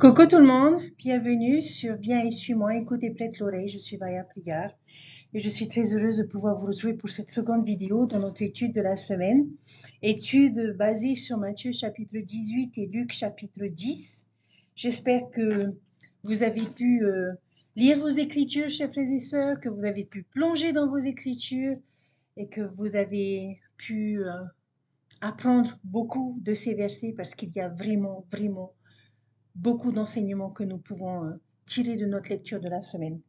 Coucou tout le monde, bienvenue sur Viens et suis-moi, écoute et prête l'oreille, je suis Vaya Prigard et je suis très heureuse de pouvoir vous retrouver pour cette seconde vidéo dans notre étude de la semaine. Étude basée sur Matthieu chapitre 18 et Luc chapitre 10. J'espère que vous avez pu lire vos écritures, chers frères et sœurs, que vous avez pu plonger dans vos écritures et que vous avez pu apprendre beaucoup de ces versets parce qu'il y a vraiment beaucoup d'enseignements que nous pouvons tirer de notre lecture de la semaine.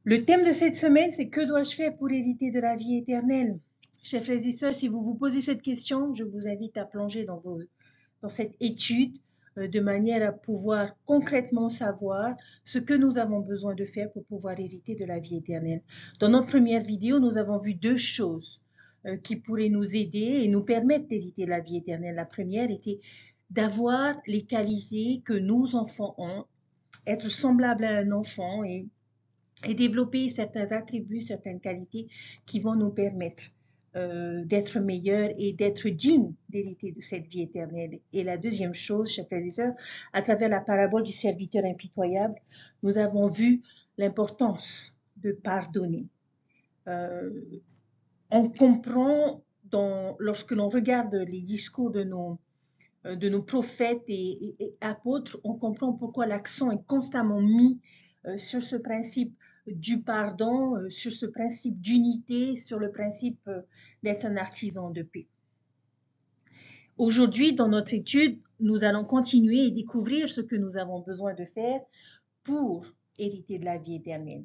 Le thème de cette semaine, c'est que dois-je faire pour hériter de la vie éternelle? Chers frères et sœurs, si vous vous posez cette question, je vous invite à plonger dans cette étude de manière à pouvoir concrètement savoir ce que nous avons besoin de faire pour pouvoir hériter de la vie éternelle. Dans notre première vidéo, nous avons vu deux choses qui pourraient nous aider et nous permettre d'hériter de la vie éternelle. La première était d'avoir les qualités que nos enfants ont, être semblable à un enfant et développer certains attributs, certaines qualités qui vont nous permettre d'être meilleurs et d'être dignes d'hériter de cette vie éternelle. Et la deuxième chose, chers frères et sœurs, à travers la parabole du serviteur impitoyable, nous avons vu l'importance de pardonner. On comprend lorsque l'on regarde les discours de nos prophètes et apôtres, on comprend pourquoi l'accent est constamment mis sur ce principe du pardon, sur ce principe d'unité, sur le principe d'être un artisan de paix. Aujourd'hui, dans notre étude, nous allons continuer et découvrir ce que nous avons besoin de faire pour hériter de la vie éternelle.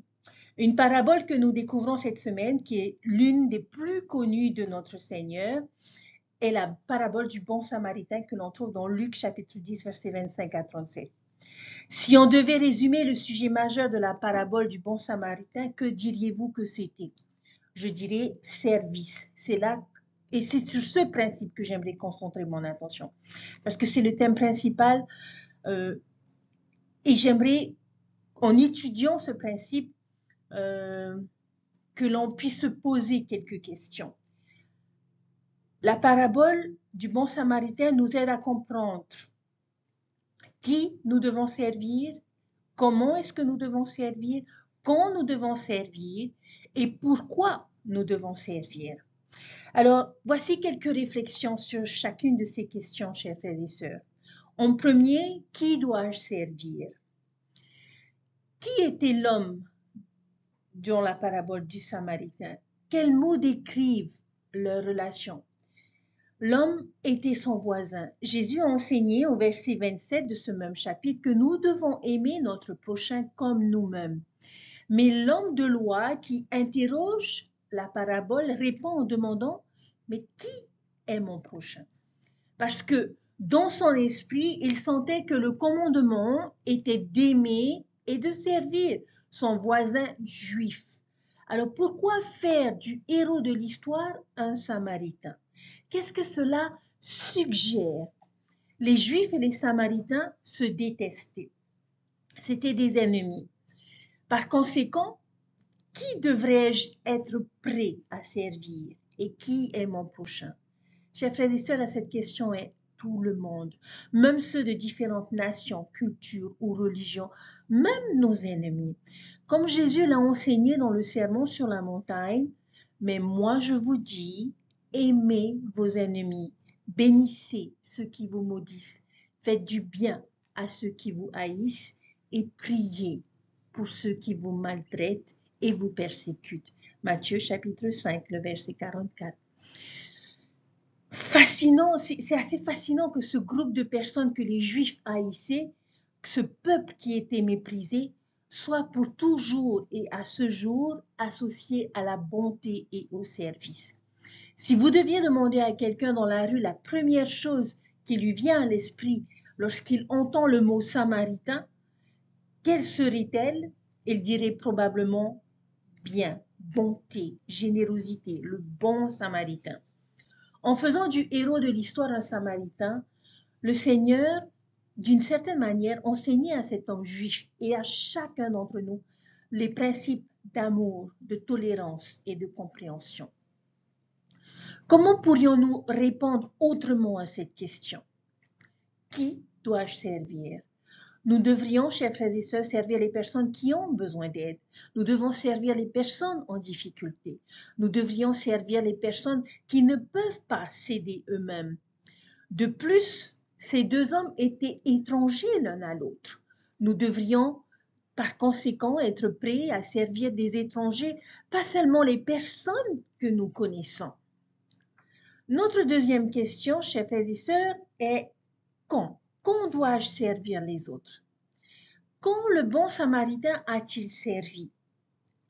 Une parabole que nous découvrons cette semaine, qui est l'une des plus connues de notre Seigneur, est la parabole du bon samaritain que l'on trouve dans Luc chapitre 10, versets 25 à 37. Si on devait résumer le sujet majeur de la parabole du bon samaritain, que diriez-vous que c'était? Je dirais service. C'est là, et c'est sur ce principe que j'aimerais concentrer mon attention, parce que c'est le thème principal, et j'aimerais, en étudiant ce principe, que l'on puisse se poser quelques questions. La parabole du bon samaritain nous aide à comprendre qui nous devons servir, comment est-ce que nous devons servir, quand nous devons servir et pourquoi nous devons servir. Alors, voici quelques réflexions sur chacune de ces questions, chers frères et sœurs. En premier, qui dois-je servir? Qui était l'homme dans la parabole du Samaritain? Quels mots décrivent leur relation? L'homme était son voisin. Jésus a enseigné au verset 27 de ce même chapitre que nous devons aimer notre prochain comme nous-mêmes. Mais l'homme de loi qui interroge la parabole répond en demandant « Mais qui est mon prochain ?» Parce que dans son esprit, il sentait que le commandement était d'aimer et de servir son voisin juif. Alors pourquoi faire du héros de l'histoire un Samaritain? Qu'est-ce que cela suggère? Les Juifs et les Samaritains se détestaient. C'étaient des ennemis. Par conséquent, qui devrais-je être prêt à servir? Et qui est mon prochain? Chers frères et sœurs, cette question est tout le monde, même ceux de différentes nations, cultures ou religions, même nos ennemis. Comme Jésus l'a enseigné dans le sermon sur la montagne, mais moi je vous dis, aimez vos ennemis, bénissez ceux qui vous maudissent, faites du bien à ceux qui vous haïssent et priez pour ceux qui vous maltraitent et vous persécutent. Matthieu chapitre 5, le verset 44. Fascinant, c'est assez fascinant que ce groupe de personnes que les Juifs haïssaient, ce peuple qui était méprisé, soit pour toujours et à ce jour associé à la bonté et au service. Si vous deviez demander à quelqu'un dans la rue la première chose qui lui vient à l'esprit lorsqu'il entend le mot samaritain, quelle serait-elle? Il dirait probablement bien, bonté, générosité, le bon samaritain. En faisant du héros de l'histoire un samaritain, le Seigneur, d'une certaine manière, enseignait à cet homme juif et à chacun d'entre nous les principes d'amour, de tolérance et de compréhension. Comment pourrions-nous répondre autrement à cette question? Qui dois-je servir? Nous devrions, chers frères et sœurs, servir les personnes qui ont besoin d'aide. Nous devons servir les personnes en difficulté. Nous devrions servir les personnes qui ne peuvent pas s'aider eux-mêmes. De plus, ces deux hommes étaient étrangers l'un à l'autre. Nous devrions, par conséquent, être prêts à servir des étrangers, pas seulement les personnes que nous connaissons. Notre deuxième question, chers frères et sœurs, est quand? Quand dois-je servir les autres? Quand le bon samaritain a-t-il servi?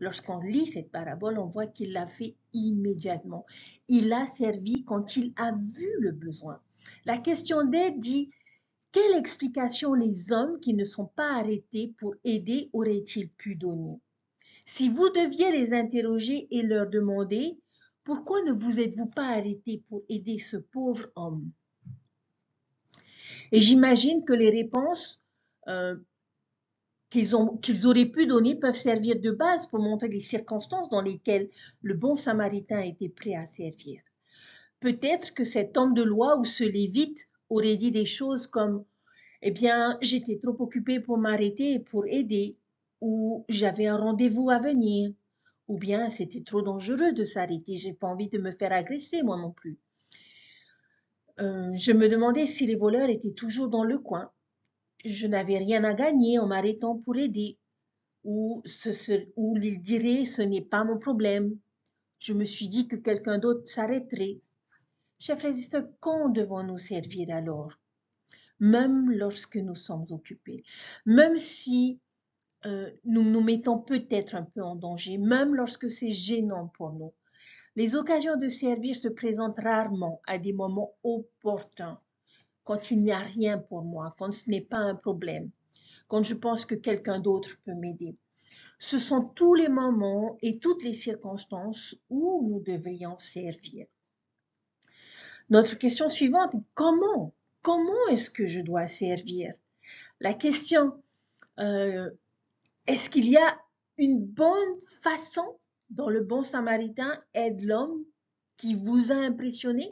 Lorsqu'on lit cette parabole, on voit qu'il l'a fait immédiatement. Il a servi quand il a vu le besoin. La question d'aide dit, quelle explication les hommes qui ne sont pas arrêtés pour aider auraient-ils pu donner? Si vous deviez les interroger et leur demander, pourquoi ne vous êtes-vous pas arrêtés pour aider ce pauvre homme? Et j'imagine que les réponses qu'ils auraient pu donner peuvent servir de base pour montrer les circonstances dans lesquelles le bon samaritain était prêt à servir. Peut-être que cet homme de loi ou ce lévite aurait dit des choses comme « Eh bien, j'étais trop occupé pour m'arrêter et pour aider » ou « J'avais un rendez-vous à venir » ou bien « C'était trop dangereux de s'arrêter, j'ai pas envie de me faire agresser moi non plus ». Je me demandais si les voleurs étaient toujours dans le coin. Je n'avais rien à gagner en m'arrêtant pour aider. Ou il dirait ce n'est pas mon problème. Je me suis dit que quelqu'un d'autre s'arrêterait. Chers frères et sœurs, quand devons-nous servir alors? Même lorsque nous sommes occupés, même si nous nous mettons peut-être un peu en danger, même lorsque c'est gênant pour nous. Les occasions de servir se présentent rarement à des moments opportuns, quand il n'y a rien pour moi, quand ce n'est pas un problème, quand je pense que quelqu'un d'autre peut m'aider. Ce sont tous les moments et toutes les circonstances où nous devrions servir. Notre question suivante est comment? Comment est-ce que je dois servir? La question, est-ce qu'il y a une bonne façon dont le bon samaritain aide l'homme qui vous a impressionné?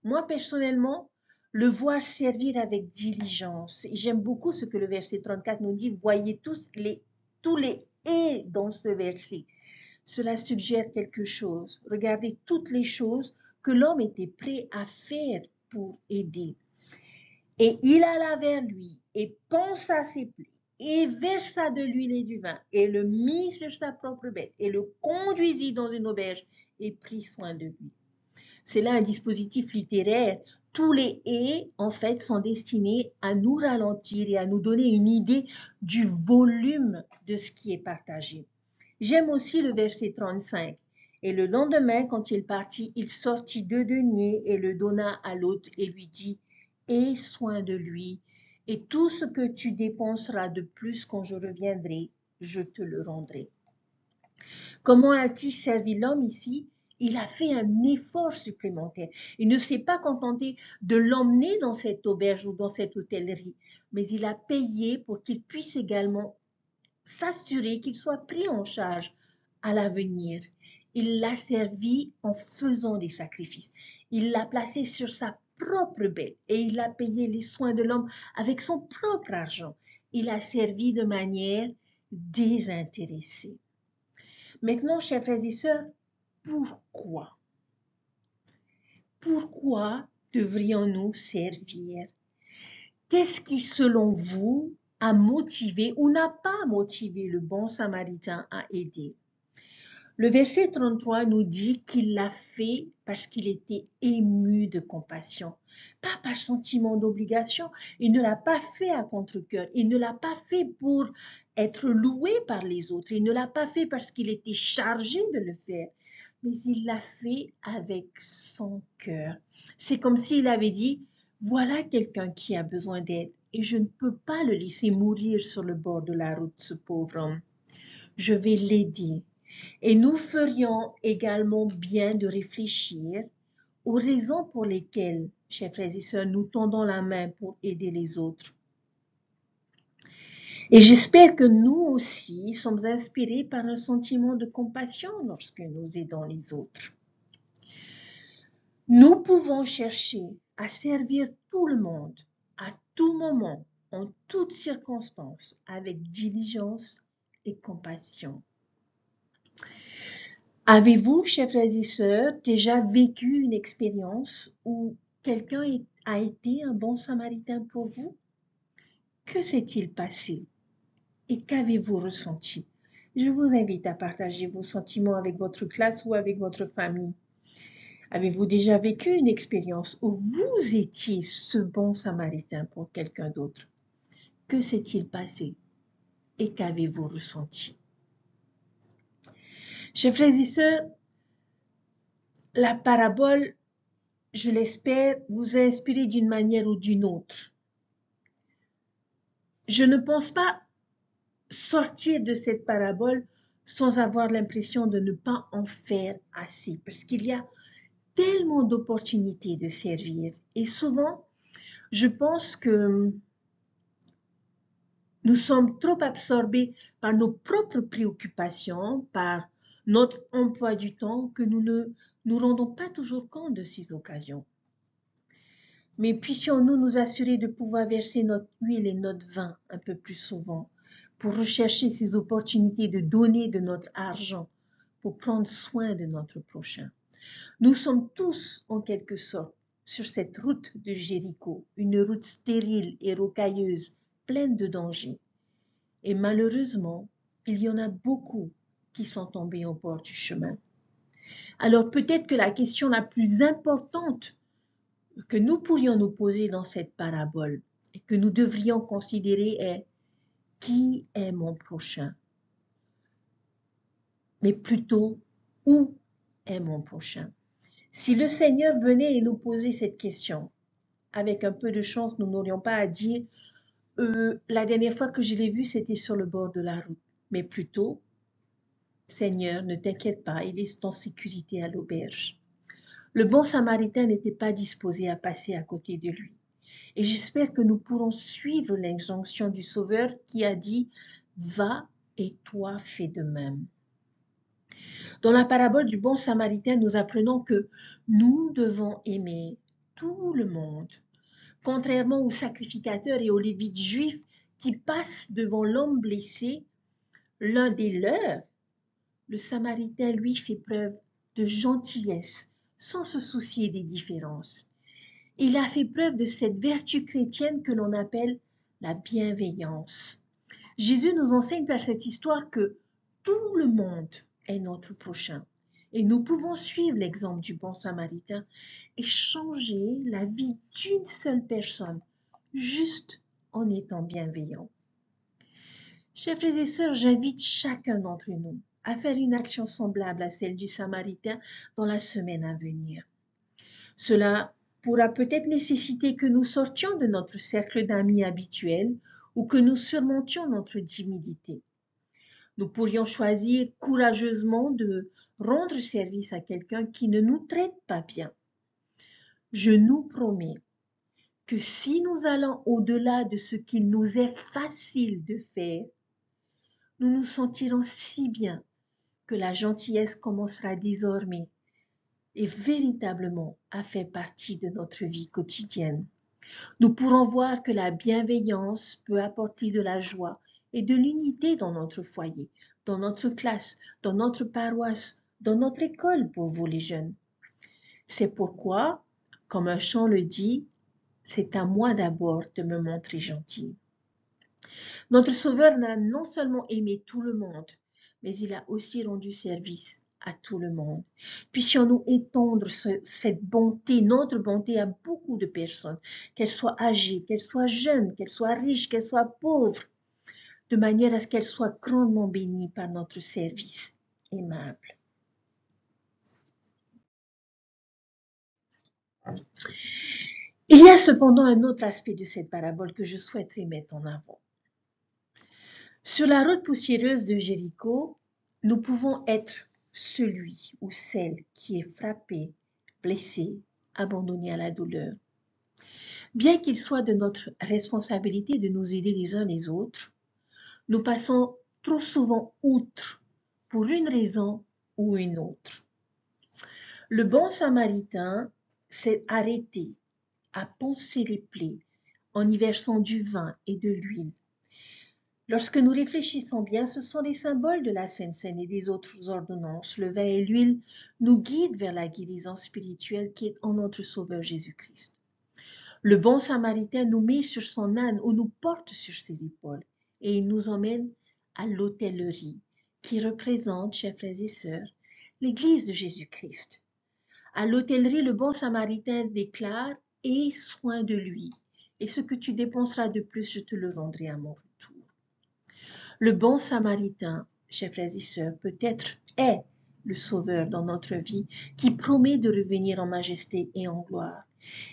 Moi, personnellement, le voir servir avec diligence. J'aime beaucoup ce que le verset 34 nous dit. Voyez tous les et dans ce verset. Cela suggère quelque chose. Regardez toutes les choses que l'homme était prêt à faire pour aider. Et il alla vers lui et pansa ses plaies et versa de l'huile et du vin et le mit sur sa propre bête et le conduisit dans une auberge et prit soin de lui. C'est là un dispositif littéraire. Tous les « et » en fait sont destinés à nous ralentir et à nous donner une idée du volume de ce qui est partagé. J'aime aussi le verset 35. Et le lendemain, quand il partit, il sortit 2 deniers et le donna à l'autre et lui dit « Aie soin de lui, et tout ce que tu dépenseras de plus quand je reviendrai, je te le rendrai. » Comment a-t-il servi l'homme ici? Il a fait un effort supplémentaire. Il ne s'est pas contenté de l'emmener dans cette auberge ou dans cette hôtellerie, mais il a payé pour qu'il puisse également s'assurer qu'il soit pris en charge à l'avenir. Il l'a servi en faisant des sacrifices. Il l'a placé sur sa propre bête et il a payé les soins de l'homme avec son propre argent. Il a servi de manière désintéressée. Maintenant, chers frères et sœurs, pourquoi? Pourquoi devrions-nous servir? Qu'est-ce qui, selon vous, a motivé ou n'a pas motivé le bon samaritain à aider? Le verset 33 nous dit qu'il l'a fait parce qu'il était ému de compassion, pas par sentiment d'obligation. Il ne l'a pas fait à contre-cœur. Il ne l'a pas fait pour être loué par les autres. Il ne l'a pas fait parce qu'il était chargé de le faire, mais il l'a fait avec son cœur. C'est comme s'il avait dit, voilà quelqu'un qui a besoin d'aide et je ne peux pas le laisser mourir sur le bord de la route, ce pauvre homme. Je vais l'aider. Et nous ferions également bien de réfléchir aux raisons pour lesquelles, chers frères et sœurs, nous tendons la main pour aider les autres. Et j'espère que nous aussi sommes inspirés par un sentiment de compassion lorsque nous aidons les autres. Nous pouvons chercher à servir tout le monde, à tout moment, en toutes circonstances, avec diligence et compassion. Avez-vous, chers frères et sœurs, déjà vécu une expérience où quelqu'un a été un bon samaritain pour vous? Que s'est-il passé et qu'avez-vous ressenti? Je vous invite à partager vos sentiments avec votre classe ou avec votre famille. Avez-vous déjà vécu une expérience où vous étiez ce bon samaritain pour quelqu'un d'autre? Que s'est-il passé et qu'avez-vous ressenti? Chers frères et sœurs, la parabole, je l'espère, vous a inspiré d'une manière ou d'une autre. Je ne pense pas sortir de cette parabole sans avoir l'impression de ne pas en faire assez, parce qu'il y a tellement d'opportunités de servir. Et souvent, je pense que nous sommes trop absorbés par nos propres préoccupations, par notre emploi du temps, que nous ne nous rendons pas toujours compte de ces occasions. Mais puissions-nous nous assurer de pouvoir verser notre huile et notre vin un peu plus souvent pour rechercher ces opportunités de donner de notre argent pour prendre soin de notre prochain. Nous sommes tous, en quelque sorte, sur cette route de Jéricho, une route stérile et rocailleuse, pleine de dangers. Et malheureusement, il y en a beaucoup qui sont tombés au bord du chemin. Alors peut-être que la question la plus importante que nous pourrions nous poser dans cette parabole et que nous devrions considérer est: qui est mon prochain? Mais plutôt, où est mon prochain? Si le Seigneur venait et nous posait cette question, avec un peu de chance, nous n'aurions pas à dire la dernière fois que je l'ai vu, c'était sur le bord de la route. Mais plutôt, Seigneur, ne t'inquiète pas, il est en sécurité à l'auberge. Le bon samaritain n'était pas disposé à passer à côté de lui. Et j'espère que nous pourrons suivre l'injonction du Sauveur qui a dit « Va et toi fais de même ». Dans la parabole du bon samaritain, nous apprenons que nous devons aimer tout le monde, contrairement aux sacrificateurs et aux lévites juifs qui passent devant l'homme blessé, l'un des leurs. Le samaritain, lui, fait preuve de gentillesse, sans se soucier des différences. Il a fait preuve de cette vertu chrétienne que l'on appelle la bienveillance. Jésus nous enseigne par cette histoire que tout le monde est notre prochain. Et nous pouvons suivre l'exemple du bon samaritain et changer la vie d'une seule personne, juste en étant bienveillant. Chers frères et sœurs, j'invite chacun d'entre nous à faire une action semblable à celle du samaritain dans la semaine à venir. Cela pourra peut-être nécessiter que nous sortions de notre cercle d'amis habituel ou que nous surmontions notre timidité. Nous pourrions choisir courageusement de rendre service à quelqu'un qui ne nous traite pas bien. Je nous promets que si nous allons au-delà de ce qu'il nous est facile de faire, nous nous sentirons si bien que la gentillesse commencera désormais et véritablement à faire partie de notre vie quotidienne. Nous pourrons voir que la bienveillance peut apporter de la joie et de l'unité dans notre foyer, dans notre classe, dans notre paroisse, dans notre école pour vous les jeunes. C'est pourquoi, comme un chant le dit, c'est à moi d'abord de me montrer gentil. Notre Sauveur n'a non seulement aimé tout le monde, mais il a aussi rendu service à tout le monde. Puissions-nous étendre cette bonté, notre bonté à beaucoup de personnes, qu'elles soient âgées, qu'elles soient jeunes, qu'elles soient riches, qu'elles soient pauvres, de manière à ce qu'elles soient grandement bénies par notre service aimable. Il y a cependant un autre aspect de cette parabole que je souhaiterais mettre en avant. Sur la route poussiéreuse de Jéricho, nous pouvons être celui ou celle qui est frappé, blessé, abandonné à la douleur. Bien qu'il soit de notre responsabilité de nous aider les uns les autres, nous passons trop souvent outre pour une raison ou une autre. Le bon samaritain s'est arrêté, a pansé les plaies, en y versant du vin et de l'huile. Lorsque nous réfléchissons bien, ce sont les symboles de la Sainte Seine et des autres ordonnances. Le vin et l'huile nous guident vers la guérison spirituelle qui est en notre Sauveur Jésus-Christ. Le bon Samaritain nous met sur son âne ou nous porte sur ses épaules et il nous emmène à l'hôtellerie qui représente, chers frères et sœurs, l'Église de Jésus-Christ. À l'hôtellerie, le bon Samaritain déclare « Aie soin de lui, et ce que tu dépenseras de plus, je te le rendrai à mon retour. » Le bon Samaritain, chers frères et sœurs, peut-être est le Sauveur dans notre vie qui promet de revenir en majesté et en gloire.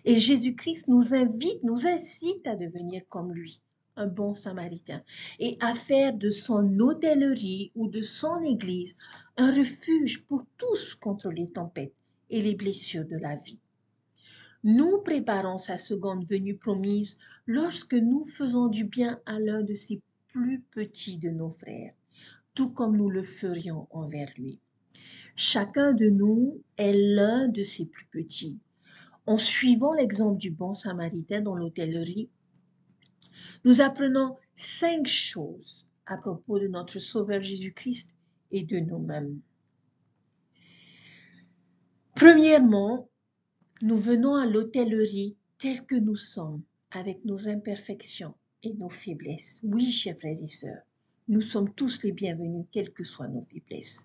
Et Jésus-Christ nous invite, nous incite à devenir comme lui, un bon Samaritain, et à faire de son hôtellerie ou de son église un refuge pour tous contre les tempêtes et les blessures de la vie. Nous préparons sa seconde venue promise lorsque nous faisons du bien à l'un de ses plus petits de nos frères, tout comme nous le ferions envers lui. Chacun de nous est l'un de ses plus petits. En suivant l'exemple du bon Samaritain dans l'hôtellerie, nous apprenons 5 choses à propos de notre Sauveur Jésus-Christ et de nous-mêmes. Premièrement, nous venons à l'hôtellerie tels que nous sommes, avec nos imperfections et nos faiblesses. Oui, chers frères et sœurs, nous sommes tous les bienvenus, quelles que soient nos faiblesses.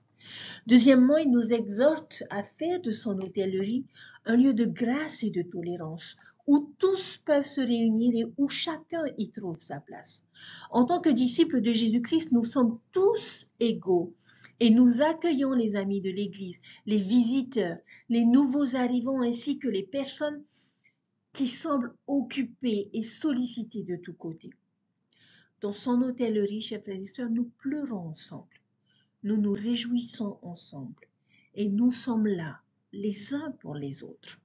Deuxièmement, il nous exhorte à faire de son hôtellerie un lieu de grâce et de tolérance, où tous peuvent se réunir et où chacun y trouve sa place. En tant que disciples de Jésus-Christ, nous sommes tous égaux et nous accueillons les amis de l'Église, les visiteurs, les nouveaux arrivants ainsi que les personnes qui semblent occupées et sollicitées de tous côtés. Dans son hôtellerie, chers frères et sœurs, nous pleurons ensemble. Nous nous réjouissons ensemble et nous sommes là les uns pour les autres.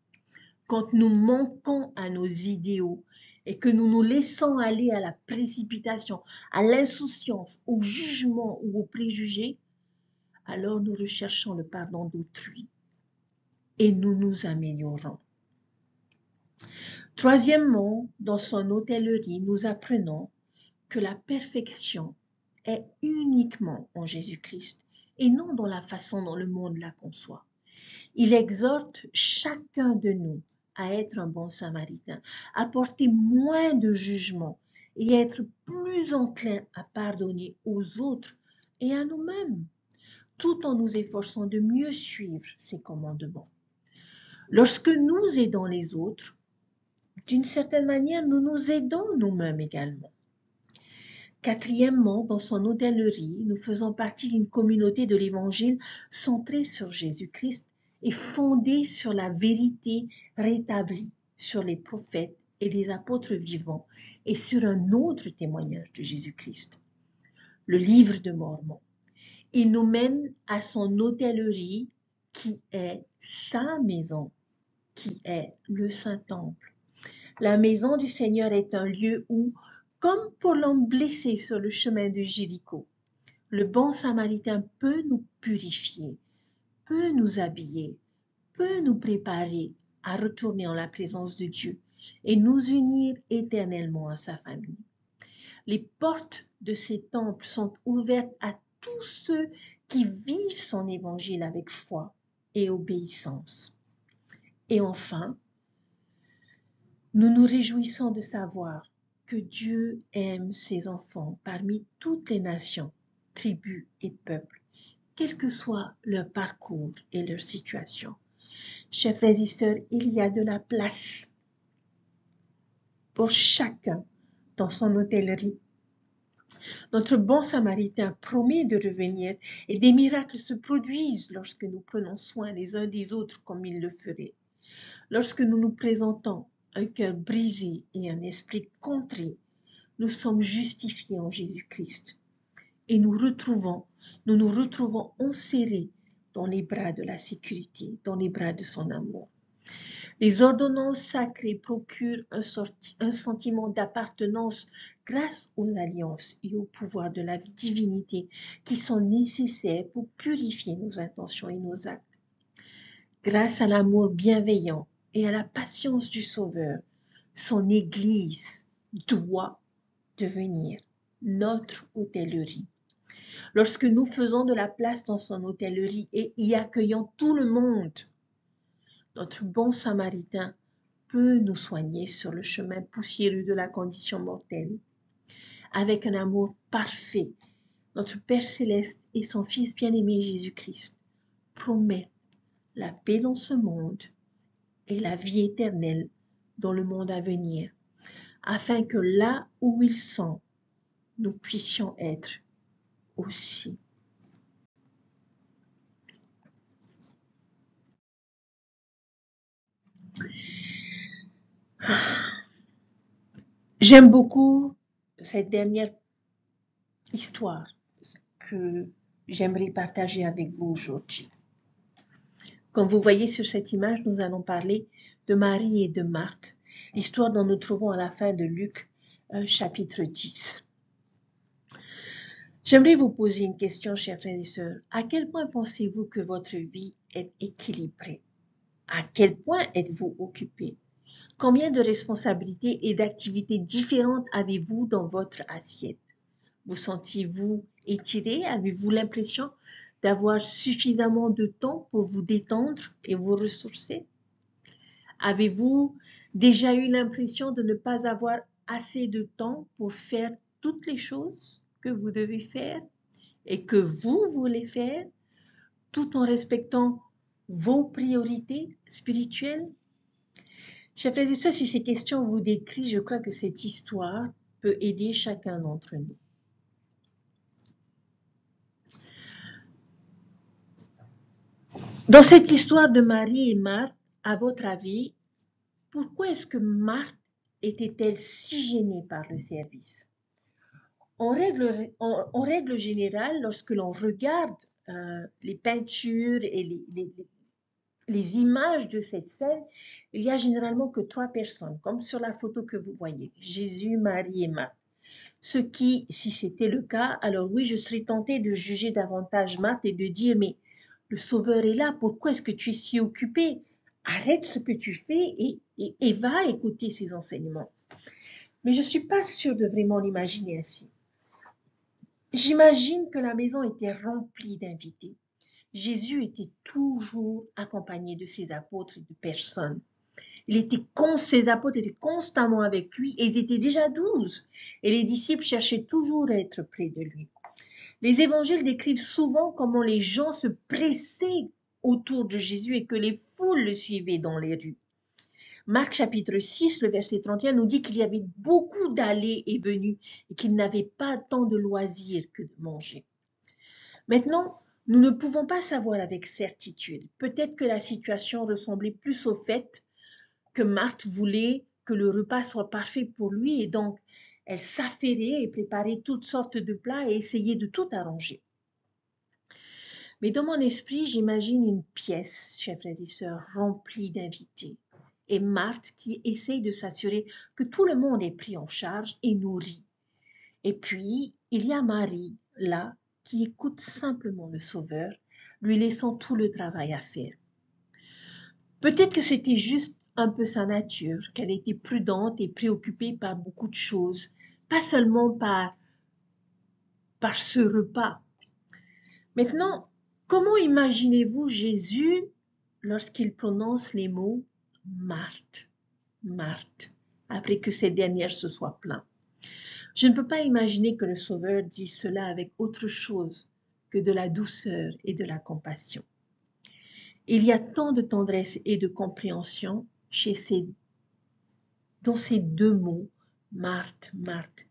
Quand nous manquons à nos idéaux et que nous nous laissons aller à la précipitation, à l'insouciance, au jugement ou aux préjugés, alors nous recherchons le pardon d'autrui et nous nous améliorons. Troisièmement, dans son hôtellerie, nous apprenons que la perfection est uniquement en Jésus-Christ et non dans la façon dont le monde la conçoit. Il exhorte chacun de nous à être un bon Samaritain, à porter moins de jugement et à être plus enclin à pardonner aux autres et à nous-mêmes, tout en nous efforçant de mieux suivre ses commandements. Lorsque nous aidons les autres, d'une certaine manière, nous nous aidons nous-mêmes également. Quatrièmement, dans son hôtellerie, nous faisons partie d'une communauté de l'Évangile centrée sur Jésus-Christ et fondée sur la vérité rétablie, sur les prophètes et les apôtres vivants et sur un autre témoignage de Jésus-Christ, le livre de Mormon. Il nous mène à son hôtellerie qui est sa maison, qui est le Saint-Temple. La maison du Seigneur est un lieu où, comme pour l'homme blessé sur le chemin de Jéricho, le bon Samaritain peut nous purifier, peut nous habiller, peut nous préparer à retourner en la présence de Dieu et nous unir éternellement à sa famille. Les portes de ces temples sont ouvertes à tous ceux qui vivent son évangile avec foi et obéissance. Et enfin, nous nous réjouissons de savoir que Dieu aime ses enfants parmi toutes les nations, tribus et peuples, quel que soit leur parcours et leur situation. Chers frères et sœurs, il y a de la place pour chacun dans son hôtellerie. Notre bon Samaritain promet de revenir et des miracles se produisent lorsque nous prenons soin les uns des autres comme il le ferait. Lorsque nous nous présentons un cœur brisé et un esprit contrit, nous sommes justifiés en Jésus-Christ et nous nous retrouvons enserrés dans les bras de la sécurité, dans les bras de son amour. Les ordonnances sacrées procurent un sentiment d'appartenance grâce aux alliances et au pouvoir de la divinité qui sont nécessaires pour purifier nos intentions et nos actes. Grâce à l'amour bienveillant et à la patience du Sauveur, son Église doit devenir notre hôtellerie. Lorsque nous faisons de la place dans son hôtellerie et y accueillons tout le monde, notre bon samaritain peut nous soigner sur le chemin poussiéreux de la condition mortelle. Avec un amour parfait, notre Père céleste et son Fils bien-aimé Jésus-Christ promettent la paix dans ce monde et la vie éternelle dans le monde à venir, afin que là où ils sont, nous puissions être aussi. J'aime beaucoup cette dernière histoire que j'aimerais partager avec vous aujourd'hui. Comme vous voyez sur cette image, nous allons parler de Marie et de Marthe, l'histoire dont nous trouvons à la fin de Luc chapitre 10. J'aimerais vous poser une question, chers frères et sœurs. À quel point pensez-vous que votre vie est équilibrée? À quel point êtes-vous occupé? Combien de responsabilités et d'activités différentes avez-vous dans votre assiette? Vous sentiez-vous étiré? Avez-vous l'impression d'avoir suffisamment de temps pour vous détendre et vous ressourcer? Avez-vous déjà eu l'impression de ne pas avoir assez de temps pour faire toutes les choses que vous devez faire et que vous voulez faire, tout en respectant vos priorités spirituelles? Chers frères et sœurs, si ces questions vous décrivent, je crois que cette histoire peut aider chacun d'entre nous. Dans cette histoire de Marie et Marthe, à votre avis, pourquoi est-ce que Marthe était-elle si gênée par le service? En règle générale, lorsque l'on regarde les peintures et les images de cette scène, il n'y a généralement que 3 personnes, comme sur la photo que vous voyez, Jésus, Marie et Marthe. Ce qui, si c'était le cas, alors oui, je serais tentée de juger davantage Marthe et de dire, mais le Sauveur est là, pourquoi est-ce que tu es si occupé? Arrête ce que tu fais et va écouter ses enseignements. Mais je ne suis pas sûre de vraiment l'imaginer ainsi. J'imagine que la maison était remplie d'invités. Jésus était toujours accompagné de ses apôtres et de personnes. Ses apôtres étaient constamment avec lui et ils étaient déjà 12. Et les disciples cherchaient toujours à être près de lui. Les évangiles décrivent souvent comment les gens se pressaient autour de Jésus et que les foules le suivaient dans les rues. Marc chapitre 6, le verset 31 nous dit qu'il y avait beaucoup d'allées et venues et qu'il n'avait pas tant de loisirs que de manger. Maintenant, nous ne pouvons pas savoir avec certitude. Peut-être que la situation ressemblait plus au fait que Marthe voulait que le repas soit parfait pour lui et donc elle s'affairait et préparait toutes sortes de plats et essayait de tout arranger. Mais dans mon esprit, j'imagine une pièce, chers frères et sœurs, remplie d'invités. Et Marthe qui essaye de s'assurer que tout le monde est pris en charge et nourri. Et puis, il y a Marie, là, qui écoute simplement le Sauveur, lui laissant tout le travail à faire. Peut-être que c'était juste un peu sa nature, qu'elle était prudente et préoccupée par beaucoup de choses, pas seulement par ce repas. Maintenant, comment imaginez-vous Jésus lorsqu'il prononce les mots « Marthe, Marthe » après que cette dernière se soit plainte? Je ne peux pas imaginer que le Sauveur dise cela avec autre chose que de la douceur et de la compassion. Il y a tant de tendresse et de compréhension dans ces 2 mots, Marthe, Marthe,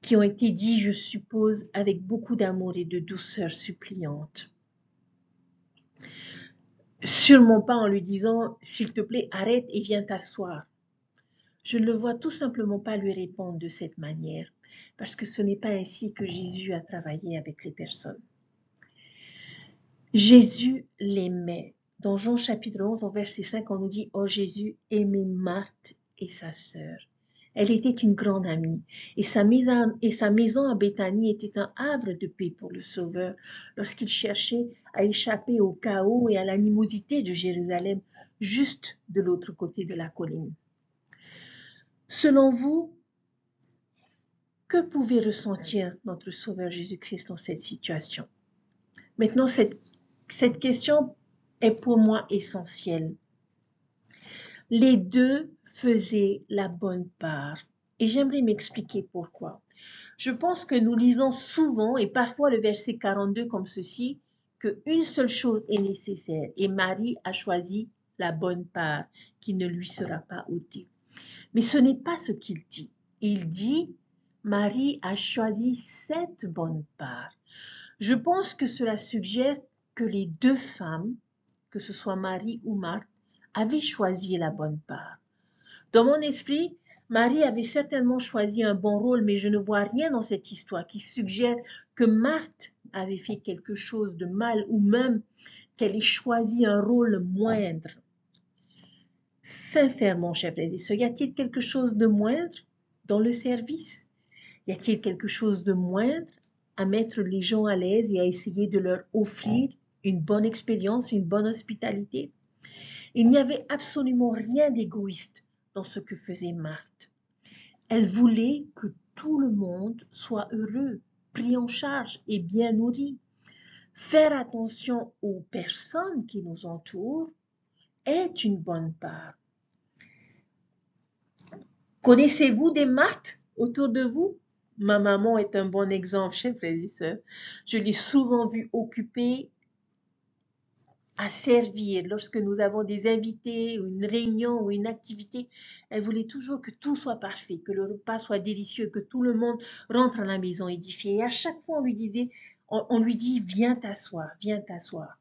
qui ont été dits, je suppose, avec beaucoup d'amour et de douceur suppliante. Sûrement pas en lui disant, s'il te plaît, arrête et viens t'asseoir. Je ne le vois tout simplement pas lui répondre de cette manière, parce que ce n'est pas ainsi que Jésus a travaillé avec les personnes. Jésus l'aimait. Dans Jean chapitre 11, en verset 5, on nous dit « Oh, Jésus aimait Marthe et sa sœur. » Elle était une grande amie, et sa maison à Béthanie était un havre de paix pour le Sauveur lorsqu'il cherchait à échapper au chaos et à l'animosité de Jérusalem, juste de l'autre côté de la colline. Selon vous, Que pouvait ressentir notre Sauveur Jésus-Christ dans cette situation? Maintenant, cette question est pour moi essentielle. Les deux faisaient la bonne part. Et j'aimerais m'expliquer pourquoi. Je pense que nous lisons souvent, et parfois le verset 42 comme ceci, qu'une seule chose est nécessaire, et Marie a choisi la bonne part, qui ne lui sera pas ôtée. Mais ce n'est pas ce qu'il dit. Il dit, Marie a choisi cette bonne part. Je pense que cela suggère que les deux femmes, que ce soit Marie ou Marthe, avaient choisi la bonne part. Dans mon esprit, Marie avait certainement choisi un bon rôle, mais je ne vois rien dans cette histoire qui suggère que Marthe avait fait quelque chose de mal ou même qu'elle ait choisi un rôle moindre. Sincèrement, chers frères et sœurs, y a-t-il quelque chose de moindre dans le service? Y a-t-il quelque chose de moindre à mettre les gens à l'aise et à essayer de leur offrir une bonne expérience, une bonne hospitalité? Il n'y avait absolument rien d'égoïste dans ce que faisait Marthe. Elle voulait que tout le monde soit heureux, pris en charge et bien nourri. Faire attention aux personnes qui nous entourent est une bonne part. Connaissez-vous des Marthes autour de vous? Ma maman est un bon exemple, chers frères et sœurs. Je l'ai souvent vue occupée à servir. Lorsque nous avons des invités, ou une réunion ou une activité, elle voulait toujours que tout soit parfait, que le repas soit délicieux, que tout le monde rentre à la maison édifié. Et à chaque fois, on lui dit, viens t'asseoir, viens t'asseoir.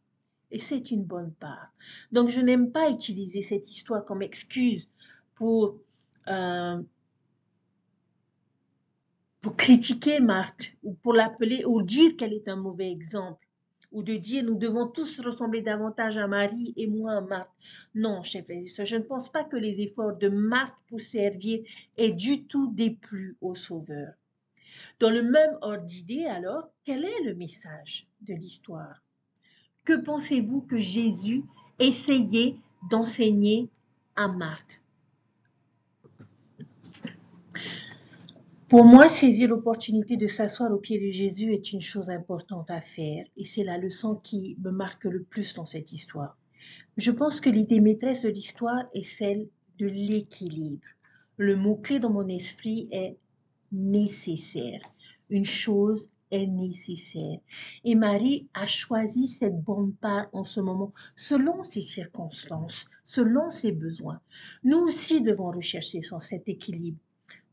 Et c'est une bonne part. Donc, je n'aime pas utiliser cette histoire comme excuse pour critiquer Marthe, ou pour l'appeler, ou dire qu'elle est un mauvais exemple, ou de dire nous devons tous ressembler davantage à Marie et moins à Marthe. Non, chers frères et sœurs, je ne pense pas que les efforts de Marthe pour servir aient du tout déplu au Sauveur. Dans le même ordre d'idée, alors, quel est le message de l'histoire? Que pensez-vous que Jésus essayait d'enseigner à Marthe? Pour moi, saisir l'opportunité de s'asseoir aux pieds de Jésus est une chose importante à faire et c'est la leçon qui me marque le plus dans cette histoire. Je pense que l'idée maîtresse de l'histoire est celle de l'équilibre. Le mot-clé dans mon esprit est nécessaire. Une chose est nécessaire. Et Marie a choisi cette bonne part en ce moment, selon ses circonstances, selon ses besoins. Nous aussi devons rechercher cet équilibre.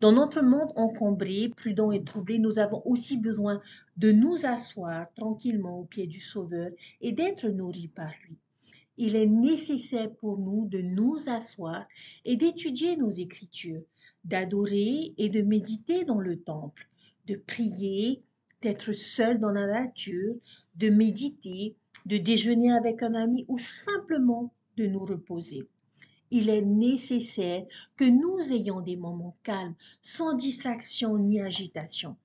Dans notre monde encombré, prudent et troublé, nous avons aussi besoin de nous asseoir tranquillement au pied du Sauveur et d'être nourris par lui. Il est nécessaire pour nous de nous asseoir et d'étudier nos Écritures, d'adorer et de méditer dans le temple, de prier, d'être seul dans la nature, de méditer, de déjeuner avec un ami ou simplement de nous reposer. Il est nécessaire que nous ayons des moments calmes, sans distraction ni agitation.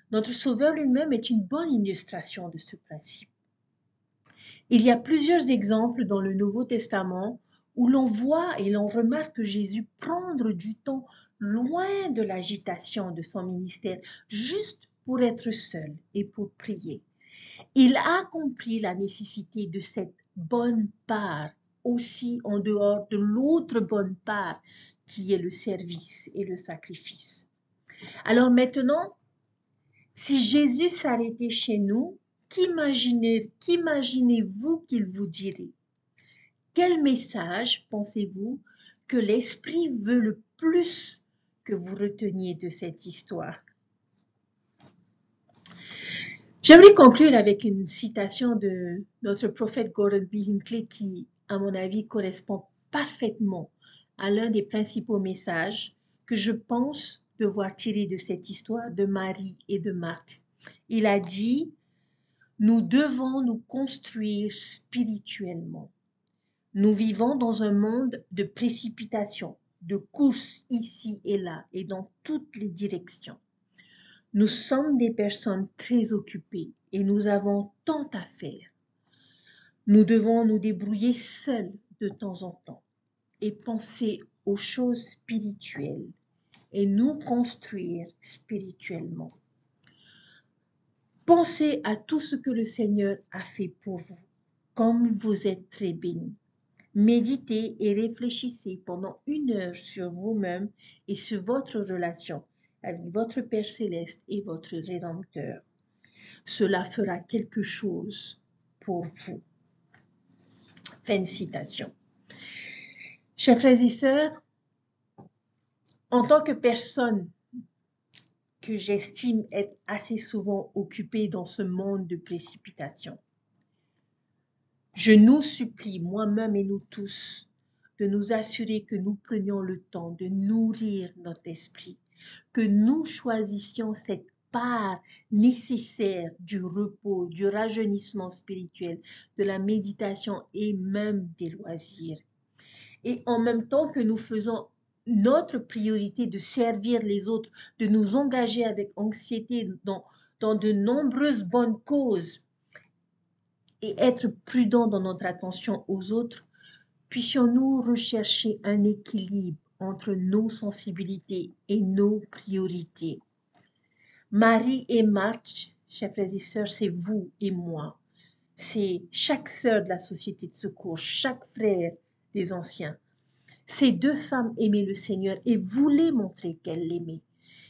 Notre Sauveur lui-même est une bonne illustration de ce principe. Il y a plusieurs exemples dans le Nouveau Testament où l'on voit et l'on remarque Jésus prendre du temps loin de l'agitation de son ministère, juste pour être seul et pour prier. Il a compris la nécessité de cette bonne part aussi en dehors de l'autre bonne part qui est le service et le sacrifice. Alors maintenant, si Jésus s'arrêtait chez nous, qu'imaginez-vous qu'il vous dirait? Quel message pensez-vous que l'Esprit veut le plus que vous reteniez de cette histoire? J'aimerais conclure avec une citation de notre prophète Gordon B. Hinckley qui, à mon avis, correspond parfaitement à l'un des principaux messages que je pense devoir tirer de cette histoire de Marie et de Marthe. Il a dit, nous devons nous construire spirituellement. Nous vivons dans un monde de précipitation, de courses ici et là et dans toutes les directions. Nous sommes des personnes très occupées et nous avons tant à faire. Nous devons nous débrouiller seuls de temps en temps et penser aux choses spirituelles et nous construire spirituellement. Pensez à tout ce que le Seigneur a fait pour vous, comme vous êtes très bénis. Méditez et réfléchissez pendant 1 heure sur vous-même et sur votre relation avec votre Père céleste et votre Rédempteur. Cela fera quelque chose pour vous. Fin de citation. Chers frères et sœurs, en tant que personne que j'estime être assez souvent occupée dans ce monde de précipitation, je nous supplie, moi-même et nous tous, de nous assurer que nous prenions le temps de nourrir notre esprit, que nous choisissions cette part nécessaire du repos, du rajeunissement spirituel, de la méditation et même des loisirs. Et en même temps que nous faisons notre priorité de servir les autres, de nous engager avec anxiété dans de nombreuses bonnes causes et être prudents dans notre attention aux autres, puissions-nous rechercher un équilibre entre nos sensibilités et nos priorités. Marie et Marthe, chers frères et sœurs, c'est vous et moi. C'est chaque sœur de la société de secours, chaque frère des anciens. Ces 2 femmes aimaient le Seigneur et voulaient montrer qu'elles l'aimaient.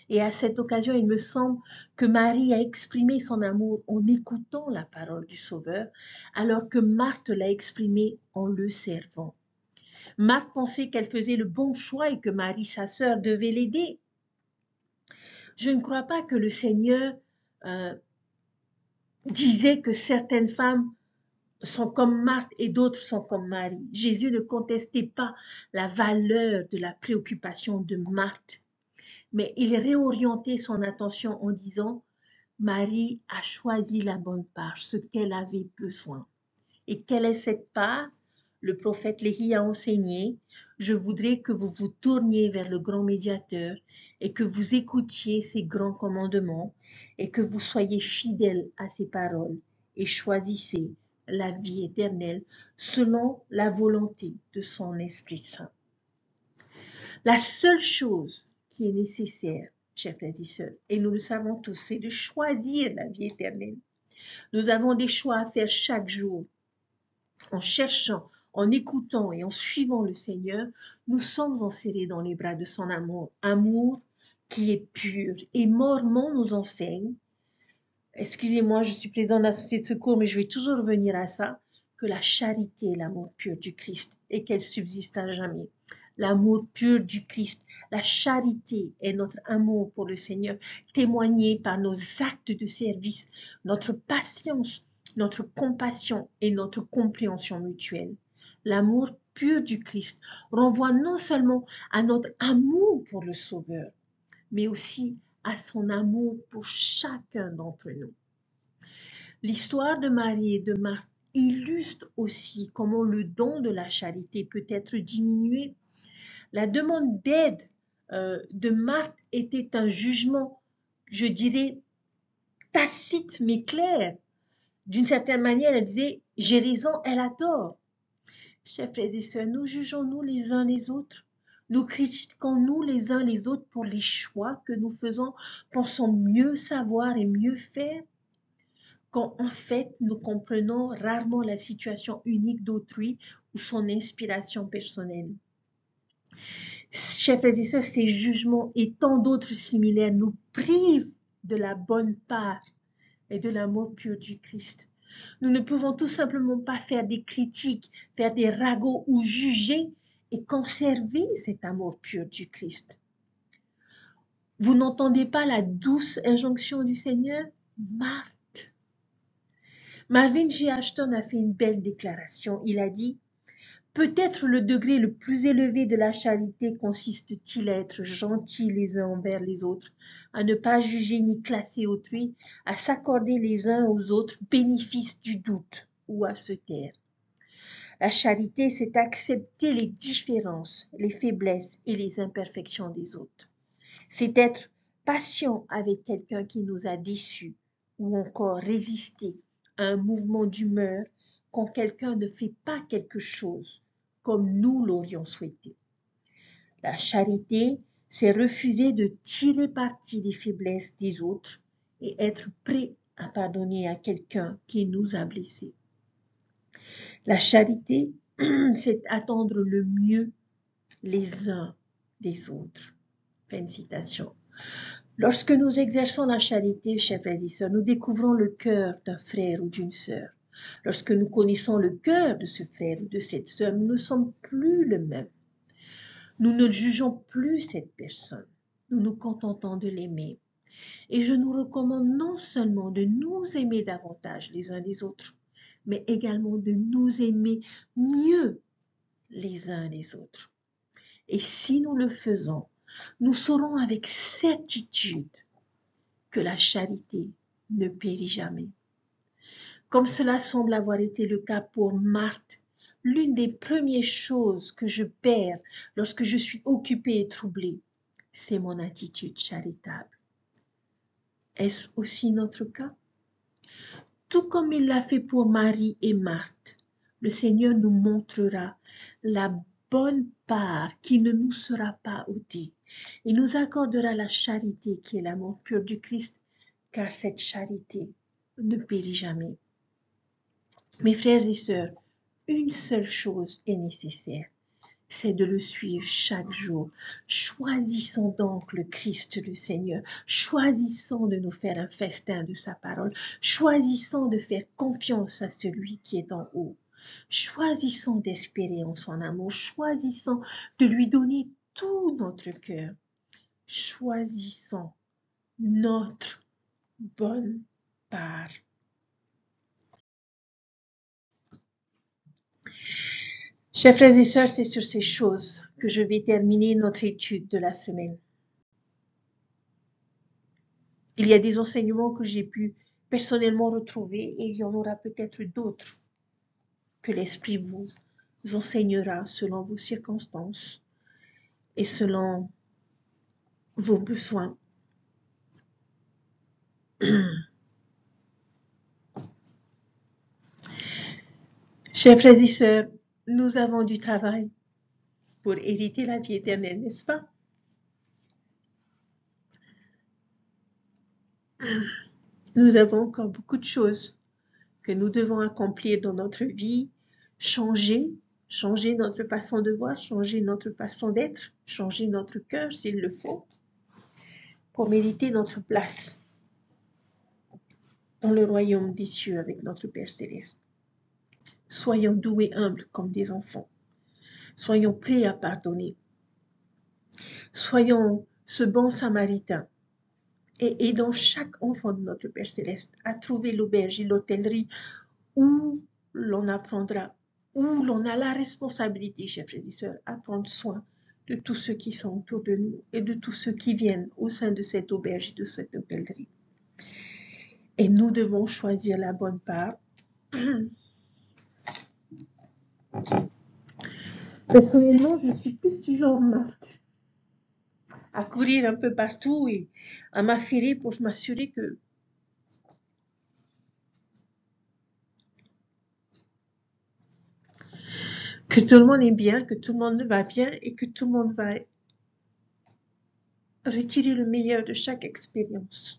Et à cette occasion, il me semble que Marie a exprimé son amour en écoutant la parole du Sauveur, alors que Marthe l'a exprimé en le servant. Marthe pensait qu'elle faisait le bon choix et que Marie, sa sœur, devait l'aider. Je ne crois pas que le Seigneur disait que certaines femmes sont comme Marthe et d'autres sont comme Marie. Jésus ne contestait pas la valeur de la préoccupation de Marthe, mais il réorientait son attention en disant « Marie a choisi la bonne part, ce qu'elle avait besoin. » Et quelle est cette part? Le prophète Léhi a enseigné « Je voudrais que vous vous tourniez vers le grand médiateur et que vous écoutiez ses grands commandements et que vous soyez fidèles à ses paroles et choisissez la vie éternelle selon la volonté de son Esprit Saint. » La seule chose qui est nécessaire, chers frères et sœurs, et nous le savons tous, c'est de choisir la vie éternelle. Nous avons des choix à faire chaque jour. En cherchant, en écoutant et en suivant le Seigneur, nous sommes enserrés dans les bras de son amour, amour qui est pur. Et Mormon nous enseigne, excusez-moi, je suis président de la Société de secours, mais je vais toujours revenir à ça, que la charité est l'amour pur du Christ et qu'elle subsiste à jamais. L'amour pur du Christ, la charité est notre amour pour le Seigneur, témoigné par nos actes de service, notre patience, notre compassion et notre compréhension mutuelle. L'amour pur du Christ renvoie non seulement à notre amour pour le Sauveur, mais aussi à son amour pour chacun d'entre nous. L'histoire de Marie et de Marthe illustre aussi comment le don de la charité peut être diminué. La demande d'aide de Marthe était un jugement, je dirais, tacite mais clair. D'une certaine manière, elle disait « j'ai raison, elle a tort ». Chers frères et sœurs, nous jugeons-nous les uns les autres? Nous critiquons-nous les uns les autres pour les choix que nous faisons, pensant mieux savoir et mieux faire? Quand en fait, nous comprenons rarement la situation unique d'autrui ou son inspiration personnelle. Chers frères et sœurs, ces jugements et tant d'autres similaires nous privent de la bonne part et de l'amour pur du Christ. Nous ne pouvons tout simplement pas faire des critiques, faire des ragots ou juger et conserver cet amour pur du Christ. Vous n'entendez pas la douce injonction du Seigneur? Marthe. Marvin G. Ashton a fait une belle déclaration. Il a dit « Peut-être le degré le plus élevé de la charité consiste-t-il à être gentils les uns envers les autres, à ne pas juger ni classer autrui, à s'accorder les uns aux autres bénéfice du doute ou à se taire. La charité, c'est accepter les différences, les faiblesses et les imperfections des autres. C'est être patient avec quelqu'un qui nous a déçus ou encore résister à un mouvement d'humeur quand quelqu'un ne fait pas quelque chose comme nous l'aurions souhaité. La charité, c'est refuser de tirer parti des faiblesses des autres et être prêt à pardonner à quelqu'un qui nous a blessés. La charité, c'est attendre le mieux les uns des autres. Fin de citation. Lorsque nous exerçons la charité, chers frères et sœurs, nous découvrons le cœur d'un frère ou d'une sœur. Lorsque nous connaissons le cœur de ce frère ou de cette sœur, nous ne sommes plus le même. Nous ne jugeons plus cette personne. Nous nous contentons de l'aimer. Et je nous recommande non seulement de nous aimer davantage les uns les autres, mais également de nous aimer mieux les uns les autres. Et si nous le faisons, nous saurons avec certitude que la charité ne périt jamais. Comme cela semble avoir été le cas pour Marthe, l'une des premières choses que je perds lorsque je suis occupée et troublée, c'est mon attitude charitable. Est-ce aussi notre cas? Tout comme il l'a fait pour Marie et Marthe, le Seigneur nous montrera la bonne part qui ne nous sera pas ôtée. Il nous accordera la charité qui est l'amour pur du Christ, car cette charité ne périt jamais. Mes frères et sœurs, une seule chose est nécessaire, c'est de le suivre chaque jour. Choisissons donc le Christ, le Seigneur. Choisissons de nous faire un festin de sa parole. Choisissons de faire confiance à celui qui est en haut. Choisissons d'espérer en son amour. Choisissons de lui donner tout notre cœur. Choisissons notre bonne part. Chers frères et sœurs, c'est sur ces choses que je vais terminer notre étude de la semaine. Il y a des enseignements que j'ai pu personnellement retrouver et il y en aura peut-être d'autres que l'Esprit vous enseignera selon vos circonstances et selon vos besoins. Chers frères et sœurs, nous avons du travail pour hériter la vie éternelle, n'est-ce pas? Nous avons encore beaucoup de choses que nous devons accomplir dans notre vie, changer notre façon de voir, changer notre façon d'être, changer notre cœur s'il le faut, pour mériter notre place dans le royaume des cieux avec notre Père Céleste. Soyons doux et humbles comme des enfants. Soyons prêts à pardonner. Soyons ce bon samaritain et aidons chaque enfant de notre Père Céleste à trouver l'auberge et l'hôtellerie où l'on apprendra, où l'on a la responsabilité, chers frères et sœurs, à prendre soin de tous ceux qui sont autour de nous et de tous ceux qui viennent au sein de cette auberge et de cette hôtellerie. Et nous devons choisir la bonne part. Personnellement, je suis plus du genre Marthe, à courir un peu partout et à m'affairer pour m'assurer que tout le monde est bien, que tout le monde va bien et que tout le monde va retirer le meilleur de chaque expérience.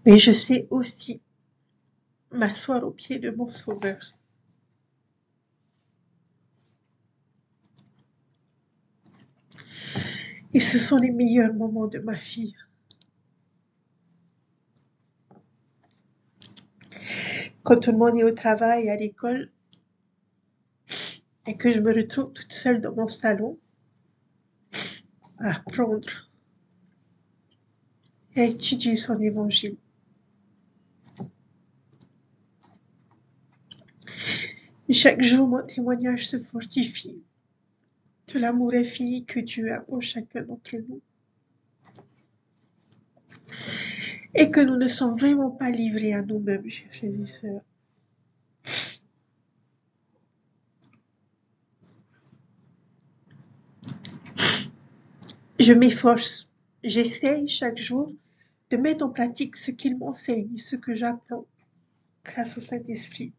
Mais je sais aussi m'asseoir aux pieds de mon Sauveur. Et ce sont les meilleurs moments de ma vie. Quand tout le monde est au travail, à l'école, et que je me retrouve toute seule dans mon salon, à apprendre et à étudier son évangile. Et chaque jour, mon témoignage se fortifie de l'amour infini que Dieu a pour chacun d'entre nous. Et que nous ne sommes vraiment pas livrés à nous-mêmes, chers frères et sœurs. Je m'efforce, j'essaye chaque jour de mettre en pratique ce qu'il m'enseigne et ce que j'apprends grâce au Saint-Esprit.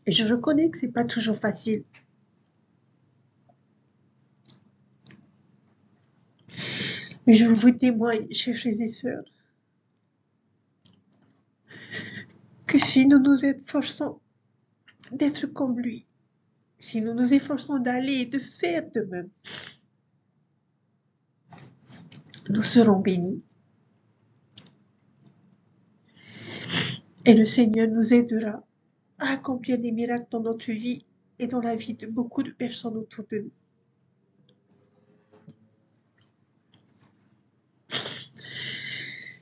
Et je reconnais que c'est pas toujours facile. Mais je vous témoigne, chers frères et sœurs, que si nous nous efforçons d'être comme lui, si nous nous efforçons d'aller et de faire de même, nous serons bénis. Et le Seigneur nous aidera à accomplir des miracles dans notre vie et dans la vie de beaucoup de personnes autour de nous.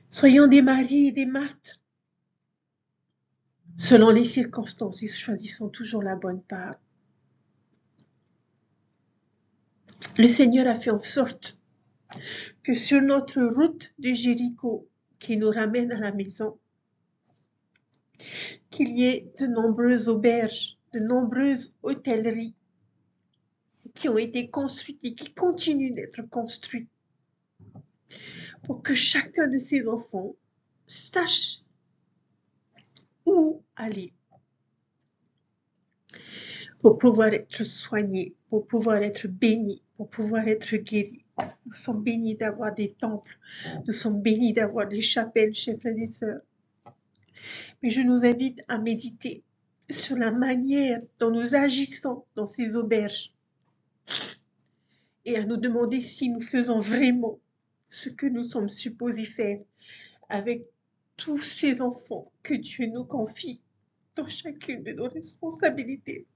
Soyons des Marie et des Marthe, selon les circonstances, et choisissons toujours la bonne part. Le Seigneur a fait en sorte que sur notre route de Jéricho, qui nous ramène à la maison, qu'il y ait de nombreuses auberges, de nombreuses hôtelleries qui ont été construites et qui continuent d'être construites pour que chacun de ces enfants sache où aller pour pouvoir être soigné, pour pouvoir être béni, pour pouvoir être guéri. Nous sommes bénis d'avoir des temples, nous sommes bénis d'avoir des chapelles, chers frères et sœurs. Mais je nous invite à méditer sur la manière dont nous agissons dans ces auberges et à nous demander si nous faisons vraiment ce que nous sommes supposés faire avec tous ces enfants que Dieu nous confie dans chacune de nos responsabilités.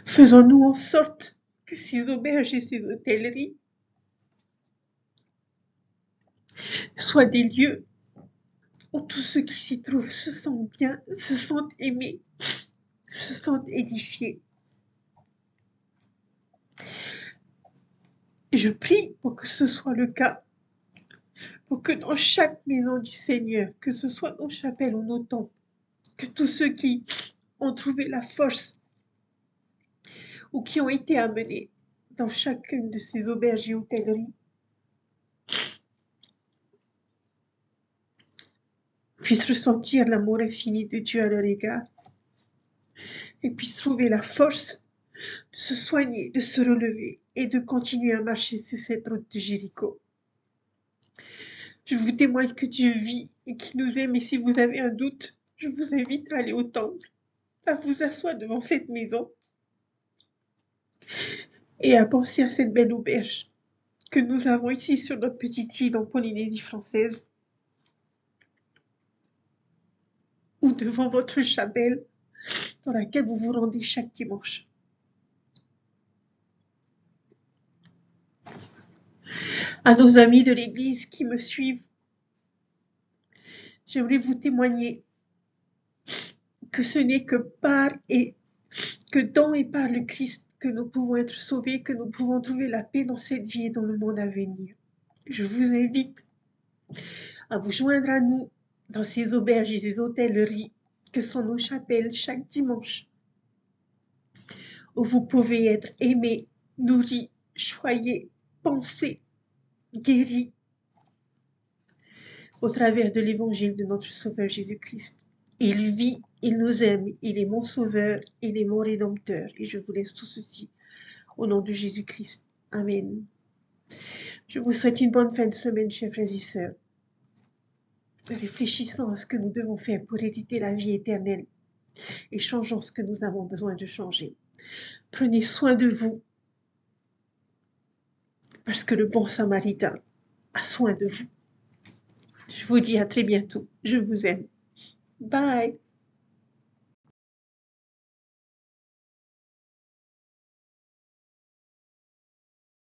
Faisons-nous en sorte que ces auberges et ces hôtelleries soient des lieux où tous ceux qui s'y trouvent se sentent bien, se sentent aimés, se sentent édifiés. Et je prie pour que ce soit le cas, pour que dans chaque maison du Seigneur, que ce soit nos chapelles ou nos temples, que tous ceux qui ont trouvé la force ou qui ont été amenés dans chacune de ces auberges et hôtelleries puissent ressentir l'amour infini de Dieu à leur égard et puissent trouver la force de se soigner, de se relever et de continuer à marcher sur cette route de Jéricho. Je vous témoigne que Dieu vit et qu'il nous aime, et si vous avez un doute, je vous invite à aller au temple, à vous asseoir devant cette maison et à penser à cette belle auberge que nous avons ici sur notre petite île en Polynésie française, ou devant votre chapelle dans laquelle vous vous rendez chaque dimanche. À nos amis de l'Église qui me suivent, j'aimerais vous témoigner que ce n'est que dans et par le Christ que nous pouvons être sauvés, que nous pouvons trouver la paix dans cette vie et dans le monde à venir. Je vous invite à vous joindre à nous dans ces auberges et ces hôtelleries que sont nos chapelles chaque dimanche, où vous pouvez être aimé, nourri, choyé, pensé, guéri au travers de l'évangile de notre Sauveur Jésus-Christ. Il vit, il nous aime, il est mon Sauveur, il est mon Rédempteur. Et je vous laisse tout ceci au nom de Jésus-Christ. Amen. Je vous souhaite une bonne fin de semaine, chers frères et sœurs. Réfléchissons à ce que nous devons faire pour hériter la vie éternelle et changeons ce que nous avons besoin de changer. Prenez soin de vous parce que le bon Samaritain a soin de vous. Je vous dis à très bientôt. Je vous aime. Bye.